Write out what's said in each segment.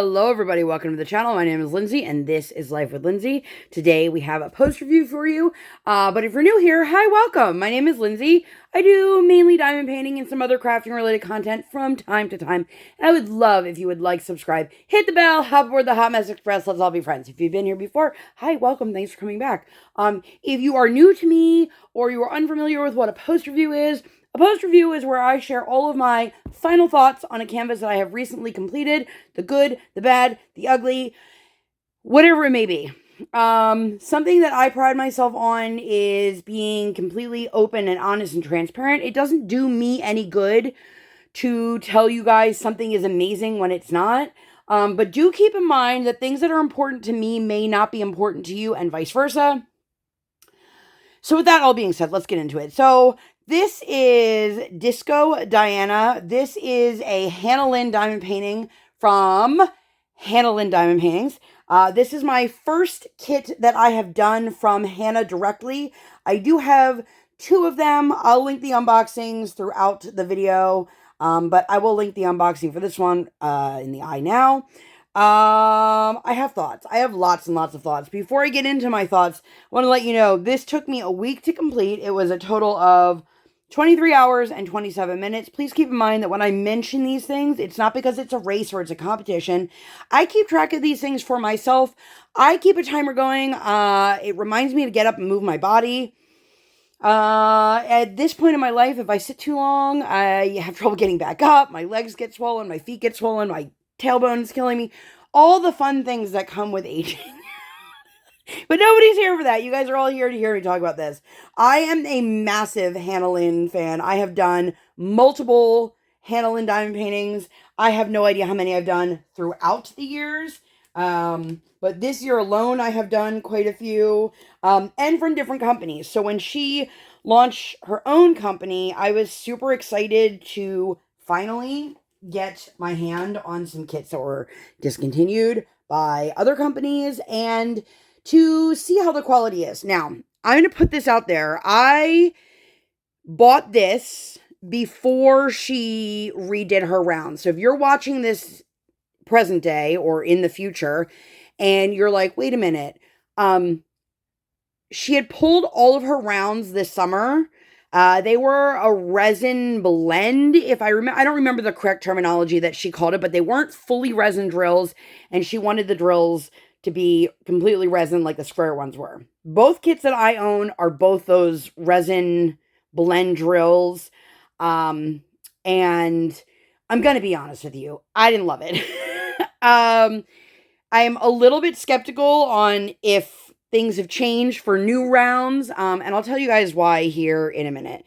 Hello everybody, welcome to the channel. My name is Lindsay and this is Life with Lindsay. Today we have a post review for you, but if you're new here, hi, welcome. My name is Lindsay. I do mainly diamond painting and some other crafting related content from time to time, and I would love if you would like, subscribe, hit the bell, hop aboard the Hot Mess Express, let's all be friends. If you've been here before, hi, welcome, thanks for coming back. If you are new to me or you are unfamiliar with what a post review is, a post review is where I share all of my final thoughts on a canvas that I have recently completed, the good, the bad, the ugly, whatever it may be. Something that I pride myself on is being completely open and honest and transparent. It doesn't do me any good to tell you guys something is amazing when it's not. But do keep in mind that things that are important to me may not be important to you and vice versa. So with that all being said, let's get into it. So this is Disco Diana. This is a Hannah Lynn Diamond painting from Hannah Lynn Diamond Paintings. This is my first kit that I have done from Hannah directly. I do have two of them. I'll link the unboxings throughout the video, but I will link the unboxing for this one in the eye now. I have thoughts. I have lots and lots of thoughts. Before I get into my thoughts, I want to let you know this took me a week to complete. It was a total of 23 hours and 27 minutes. Please keep in mind that when I mention these things, it's not because it's a race or it's a competition. I keep track of these things for myself. I keep a timer going. It reminds me to get up and move my body. At this point in my life, if I sit too long, I have trouble getting back up. My legs get swollen. My feet get swollen. My tailbone is killing me. All the fun things that come with aging. But nobody's here for that. You guys are all here to hear me talk about this. I am a massive Hannah Lynn fan. I have done multiple Hannah Lynn Diamond paintings. I have no idea how many I've done throughout the years. But this year alone, I have done quite a few. And from different companies. So when she launched her own company, I was super excited to finally get my hand on some kits that were discontinued by other companies and to see how the quality is. Now, I'm going to put this out there. I bought this before she redid her round. So if you're watching this present day or in the future and you're like, wait a minute, she had pulled all of her rounds this summer. They were a resin blend, if I remember. I don't remember the correct terminology that she called it, but they weren't fully resin drills, and she wanted the drills to be completely resin like the square ones were. Both kits that I own are both those resin blend drills, and I'm going to be honest with you, I didn't love it. I'm a little bit skeptical on if things have changed for new rounds, and I'll tell you guys why here in a minute.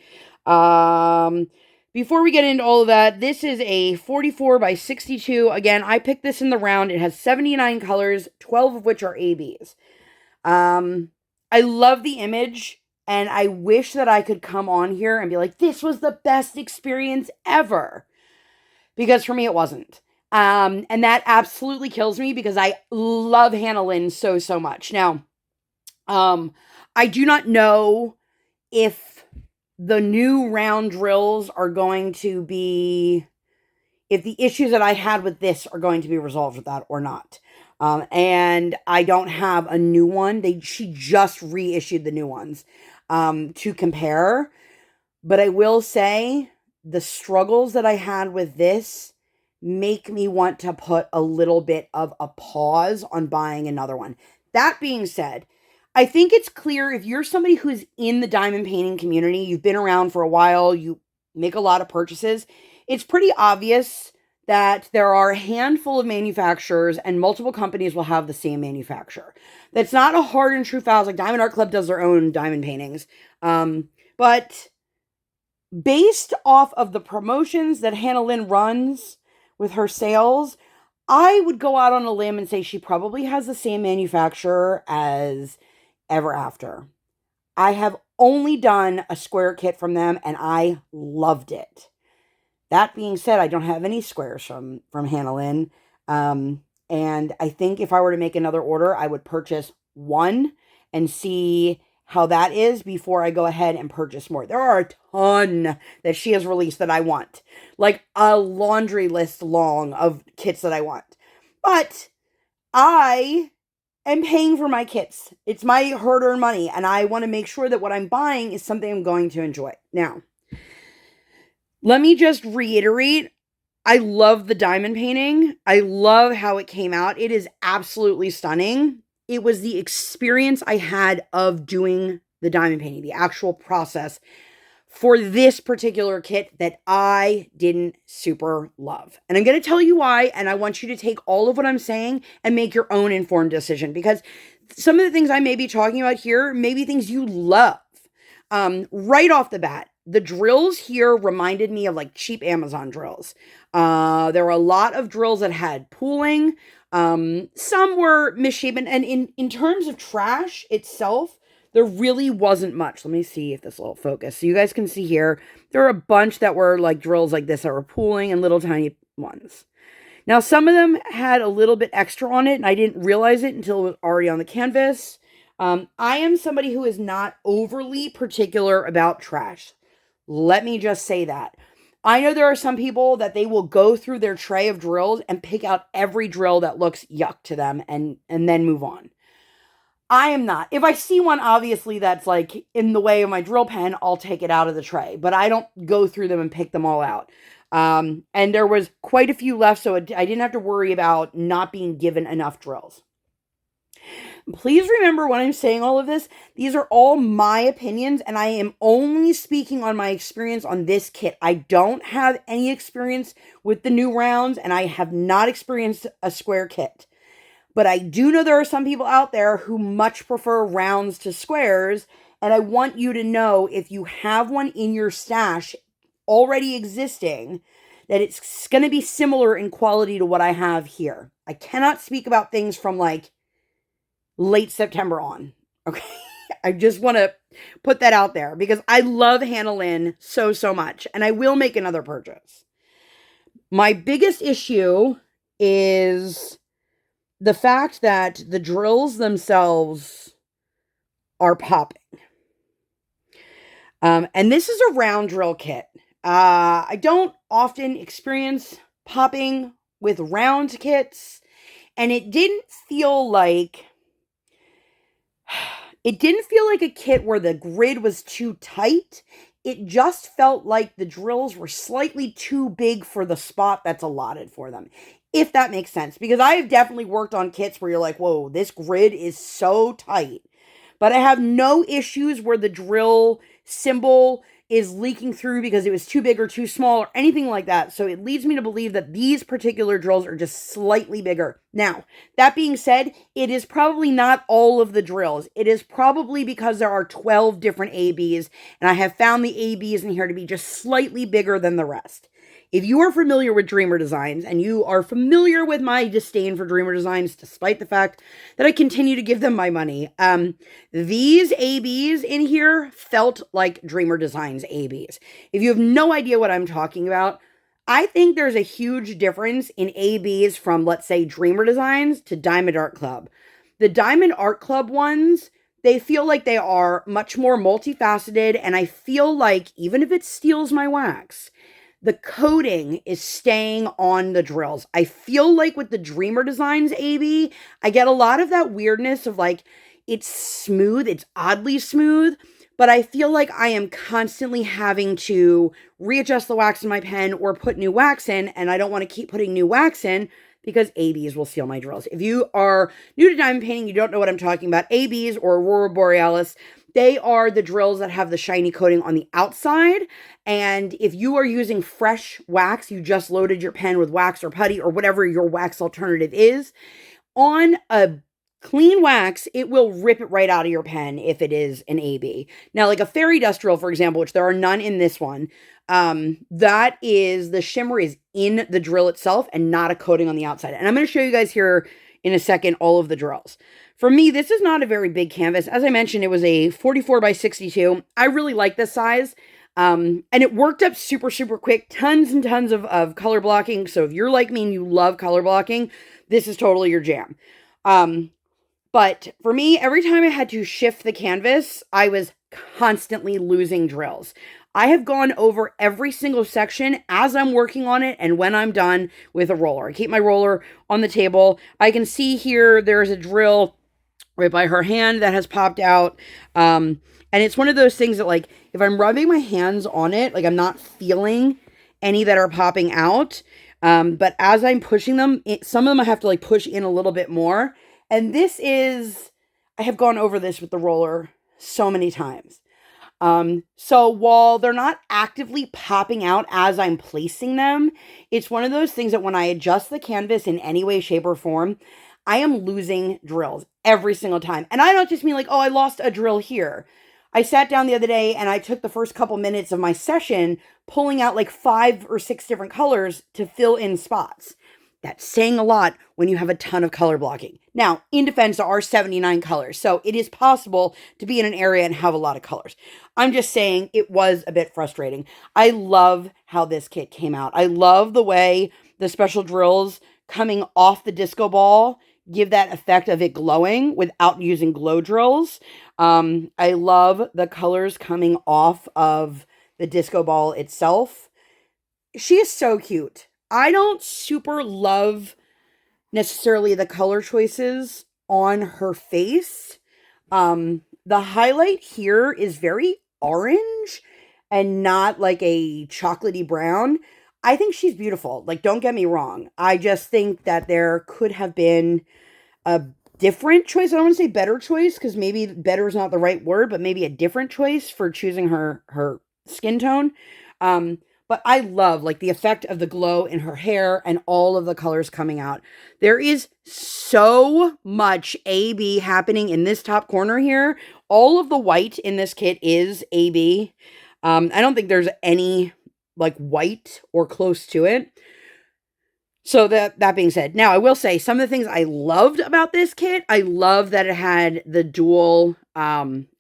Before we get into all of that, this is a 44 by 62. Again, I picked this in the round. It has 79 colors, 12 of which are ABs. I love the image, and I wish that I could come on here and be like, this was the best experience ever. Because for me, it wasn't. And that absolutely kills me because I love Hannah Lynn so, so much. Now, I do not know if the new round drills are going to be, if the issues that I had with this are going to be resolved with that or not. And I don't have a new one. She just reissued the new ones to compare. But I will say the struggles that I had with this make me want to put a little bit of a pause on buying another one. That being said, I think it's clear if you're somebody who's in the diamond painting community, you've been around for a while, you make a lot of purchases, it's pretty obvious that there are a handful of manufacturers and multiple companies will have the same manufacturer. That's not a hard and true fact. Like Diamond Art Club does their own diamond paintings. But based off of the promotions that Hannah Lynn runs with her sales, I would go out on a limb and say she probably has the same manufacturer as Ever After. I have only done a square kit from them and I loved it. That being said, I don't have any squares from Hannah Lynn. And I think if I were to make another order, I would purchase one and see how that is before I go ahead and purchase more. There are a ton that she has released that I want. Like a laundry list long of kits that I want. But I am paying for my kits. It's my hard-earned money, and I want to make sure that what I'm buying is something I'm going to enjoy. Now, let me just reiterate, I love the diamond painting. I love how it came out. It is absolutely stunning. It was the experience I had of doing the diamond painting, the actual process for this particular kit that I didn't super love. And I'm going to tell you why, and I want you to take all of what I'm saying and make your own informed decision, because some of the things I may be talking about here may be things you love. Right off the bat, the drills here reminded me of like cheap Amazon drills. There were a lot of drills that had pooling. Some were misshapen. And in terms of trash itself, there really wasn't much. Let me see if this will focus. So you guys can see here, there were a bunch that were like drills like this that were pooling and little tiny ones. Now, some of them had a little bit extra on it, and I didn't realize it until it was already on the canvas. I am somebody who is not overly particular about trash. Let me just say that. I know there are some people that they will go through their tray of drills and pick out every drill that looks yuck to them and then move on. I am not. If I see one, obviously, that's like in the way of my drill pen, I'll take it out of the tray. But I don't go through them and pick them all out. And there was quite a few left, so I didn't have to worry about not being given enough drills. Please remember when I'm saying all of this, these are all my opinions, and I am only speaking on my experience on this kit. I don't have any experience with the new rounds, and I have not experienced a square kit. But I do know there are some people out there who much prefer rounds to squares, and I want you to know, if you have one in your stash already existing, that it's going to be similar in quality to what I have here. I cannot speak about things from like late September on. Okay. I just want to put that out there because I love Hannah Lynn so much, and I will make another purchase. My biggest issue is the fact that the drills themselves are popping. And this is a round drill kit. I don't often experience popping with round kits, and it didn't feel like a kit where the grid was too tight. It just felt like the drills were slightly too big for the spot that's allotted for them, if that makes sense. Because I have definitely worked on kits where you're like, whoa, this grid is so tight. But I have no issues where the drill symbol is leaking through because it was too big or too small or anything like that. So it leads me to believe that these particular drills are just slightly bigger. Now, that being said, it is probably not all of the drills. It is probably because there are 12 different ABs, and I have found the ABs in here to be just slightly bigger than the rest. If you are familiar with Dreamer Designs, and you are familiar with my disdain for Dreamer Designs, despite the fact that I continue to give them my money, these ABs in here felt like Dreamer Designs ABs. If you have no idea what I'm talking about, I think there's a huge difference in ABs from, let's say, Dreamer Designs to Diamond Art Club. The Diamond Art Club ones, they feel like they are much more multifaceted, and I feel like even if it steals my wax, the coating is staying on the drills. I feel like with the Dreamer Designs AB, I get a lot of that weirdness of like, it's smooth, it's oddly smooth, but I feel like I am constantly having to readjust the wax in my pen or put new wax in, and I don't want to keep putting new wax in because ABs will steal my drills. If you are new to diamond painting, you don't know what I'm talking about, ABs or Aurora Borealis, they are the drills that have the shiny coating on the outside. And if you are using fresh wax, you just loaded your pen with wax or putty or whatever your wax alternative is, on a clean wax, it will rip it right out of your pen if it is an AB. Now, like a fairy dust drill, for example, which there are none in this one, that is, the shimmer is in the drill itself and not a coating on the outside. And I'm going to show you guys here in a second all of the drills. For me, this is not a very big canvas. As I mentioned, it was a 44 by 62. I really like this size. And it worked up super quick. Tons and tons of color blocking. So if you're like me and you love color blocking, this is totally your jam. But for me, every time I had to shift the canvas, I was constantly losing drills. I have gone over every single section as I'm working on it and when I'm done with a roller. I keep my roller on the table. I can see here there's a drill right by her hand that has popped out. And it's one of those things that, like, if I'm rubbing my hands on it, like, I'm not feeling any that are popping out. But as I'm pushing them, some of them I have to, like, push in a little bit more. And I have gone over this with the roller so many times. So while they're not actively popping out as I'm placing them, it's one of those things that when I adjust the canvas in any way, shape, or form, I am losing drills every single time. And I don't just mean like, oh, I lost a drill here. I sat down the other day and I took the first couple minutes of my session pulling out like 5 or 6 different colors to fill in spots. That's saying a lot when you have a ton of color blocking. Now, in defense, there are 79 colors, so it is possible to be in an area and have a lot of colors. I'm just saying it was a bit frustrating. I love how this kit came out. I love the way the special drills coming off the disco ball give that effect of it glowing without using glow drills. I love the colors coming off of the disco ball itself. She is so cute. I don't super love necessarily the color choices on her face. The highlight here is very orange and not like a chocolatey brown. I think she's beautiful. Like, don't get me wrong. I just think that there could have been a different choice. I don't want to say better choice because maybe better is not the right word, but maybe a different choice for choosing her skin tone. But I love like the effect of the glow in her hair and all of the colors coming out. There is so much AB happening in this top corner here. All of the white in this kit is AB. I don't think there's any like white or close to it. So that being said, now I will say some of the things I loved about this kit. I love that it had the dual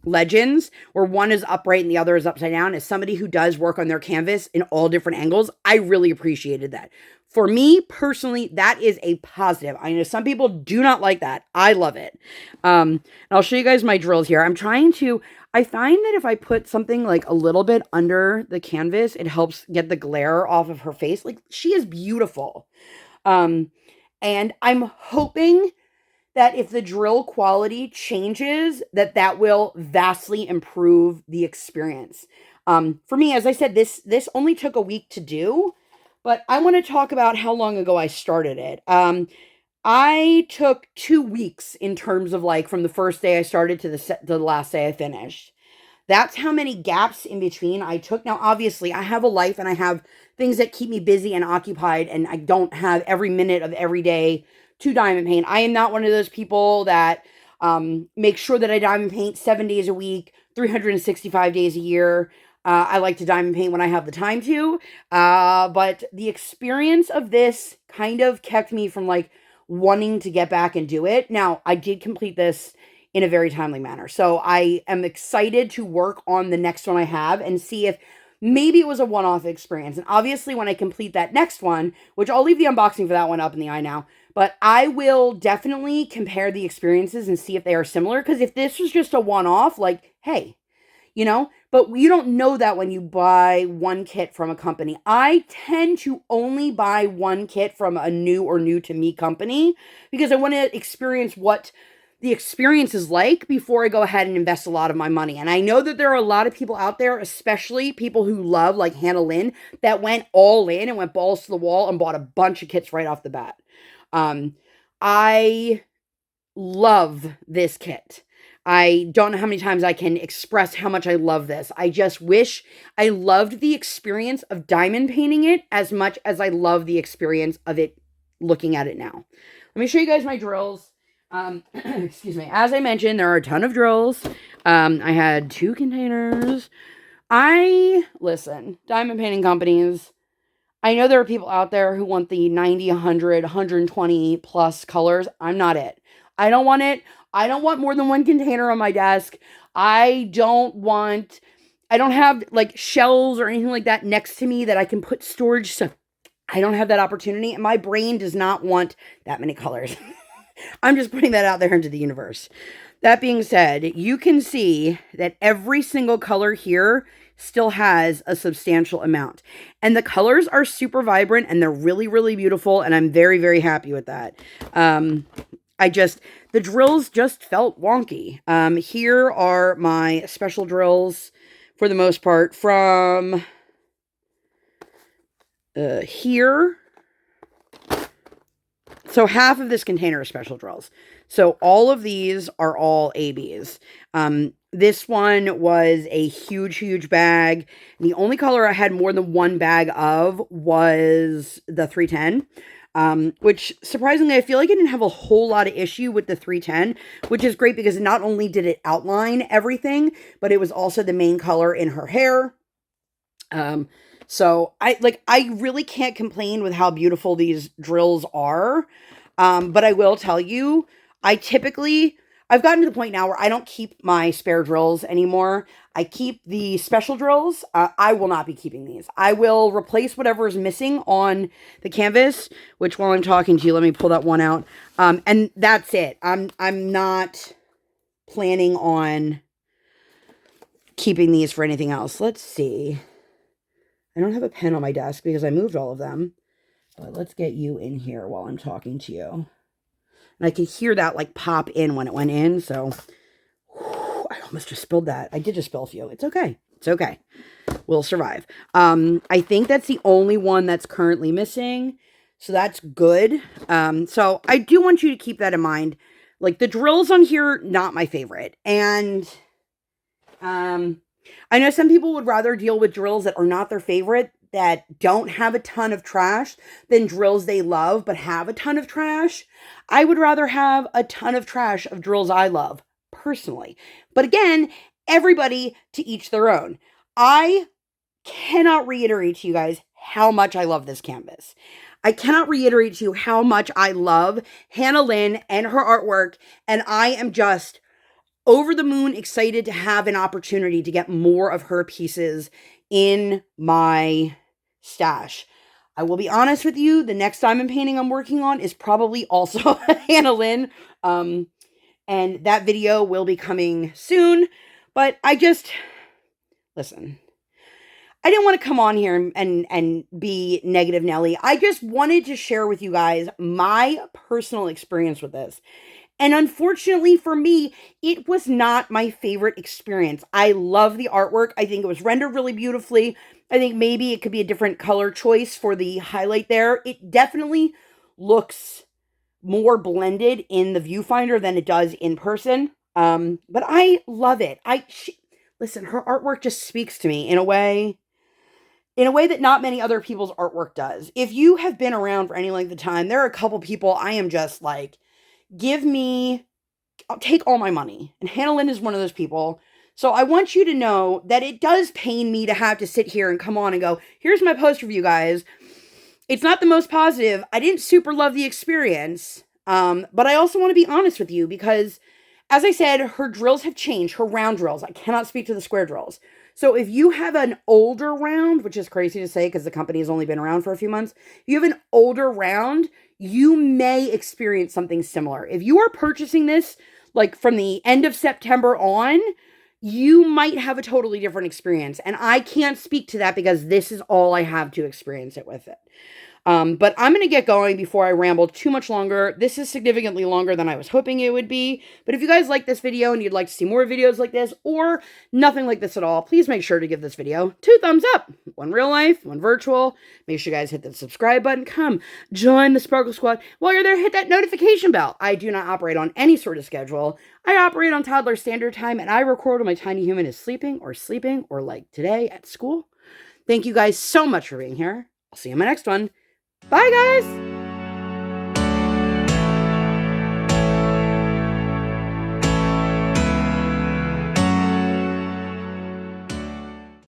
legends where one is upright and the other is upside down. As somebody who does work on their canvas in all different angles, I really appreciated that. For me personally, that is a positive. I know some people do not like that. I love it. And I'll show you guys my drills here. I find that if I put something like a little bit under the canvas, it helps get the glare off of her face. Like, she is beautiful. And I'm hoping that if the drill quality changes, that will vastly improve the experience. For me, as I said, this only took a week to do, but I want to talk about how long ago I started it. I took 2 weeks in terms of like from the first day I started to the last day I finished. That's how many gaps in between I took. Now, obviously, I have a life and I have things that keep me busy and occupied, and I don't have every minute of every day to diamond paint. I am not one of those people that make sure that I diamond paint 7 days a week, 365 days a year. I like to diamond paint when I have the time to. But the experience of this kind of kept me from like wanting to get back and do it. Now, I did complete this in a very timely manner. So I am excited to work on the next one I have and see if maybe it was a one-off experience. And obviously when I complete that next one, which I'll leave the unboxing for that one up in the eye now, but I will definitely compare the experiences and see if they are similar. Because if this was just a one-off, like, hey, you know, but you don't know that when you buy one kit from a company. I tend to only buy one kit from a new or new to me company because I want to experience what the experience is like before I go ahead and invest a lot of my money. And I know that there are a lot of people out there, especially people who love like Hannah Lynn, that went all in and went balls to the wall and bought a bunch of kits right off the bat. I love this kit. I don't know how many times I can express how much I love this. I just wish I loved the experience of diamond painting it as much as I love the experience of it looking at it now. Let me show you guys my drills. Excuse me. As I mentioned, there are a ton of drills. I had 2 containers. Listen, diamond painting companies, I know there are people out there who want the 90, 100, 120 plus colors. I'm not it. I don't want it. I don't want more than 1 container on my desk. I don't have like shelves or anything like that next to me that I can put storage. So I don't have that opportunity. And my brain does not want that many colors. I'm just putting that out there into the universe. That being said, you can see that every single color here still has a substantial amount. And the colors are super vibrant and they're really, really beautiful. And I'm very, very happy with that. The drills just felt wonky. Here are my special drills for the most part from here. So half of this container is special drills. So all of these are all ABs. This one was a huge, huge bag. The only color I had more than one bag of was the 310. Which surprisingly, I feel like I didn't have a whole lot of issue with the 310, which is great because not only did it outline everything, but it was also the main color in her hair. So I really can't complain with how beautiful these drills are. But I will tell you, I've gotten to the point now where I don't keep my spare drills anymore. I keep the special drills. I will not be keeping these. I will replace whatever is missing on the canvas, which while I'm talking to you, let me pull that one out. And that's it. I'm not planning on keeping these for anything else. Let's see. I don't have a pen on my desk because I moved all of them. But let's get you in here while I'm talking to you. And I could hear that like pop in when it went in. So I almost just spilled that. I did just spill a few. It's okay. It's okay. We'll survive. I think that's the only one that's currently missing. So that's good. So I do want you to keep that in mind. Like the drills on here, not my favorite. And I know some people would rather deal with drills that are not their favorite, that don't have a ton of trash, than drills they love but have a ton of trash. I would rather have a ton of trash of drills I love, personally. But again, everybody to each their own. I cannot reiterate to you guys how much I love this canvas. I cannot reiterate to you how much I love Hannah Lynn and her artwork, and I am just over the moon excited to have an opportunity to get more of her pieces in my stash. I will be honest with you, the next diamond painting I'm working on is probably also Hannah Lynn. And that video will be coming soon. But listen, I didn't want to come on here and be negative Nelly. I just wanted to share with you guys my personal experience with this. And unfortunately for me, it was not my favorite experience. I love the artwork. I think it was rendered really beautifully. I think maybe it could be a different color choice for the highlight there. It definitely looks more blended in the viewfinder than it does in person. But I love it. Listen, her artwork just speaks to me in a way that not many other people's artwork does. If you have been around for any length of time, there are a couple people I am just like, I'll take all my money. And Hannah Lynn is one of those people. So I want you to know that it does pain me to have to sit here and come on and go, here's my post review, guys. It's not the most positive. I didn't super love the experience. But I also want to be honest with you because, as I said, her drills have changed. Her round drills. I cannot speak to the square drills. So if you have an older round, which is crazy to say because the company has only been around for a few months, if you have an older round, you may experience something similar. If you are purchasing this like from the end of September on, you might have a totally different experience. And I can't speak to that because this is all I have to experience it with it. But I'm going to get going before I ramble too much longer. This is significantly longer than I was hoping it would be. But if you guys like this video and you'd like to see more videos like this or nothing like this at all, please make sure to give this video 2 thumbs up. One real life, one virtual. Make sure you guys hit the subscribe button. Come join the Sparkle Squad. While you're there, hit that notification bell. I do not operate on any sort of schedule. I operate on toddler standard time and I record when my tiny human is sleeping or like today at school. Thank you guys so much for being here. I'll see you in my next one. Bye, guys!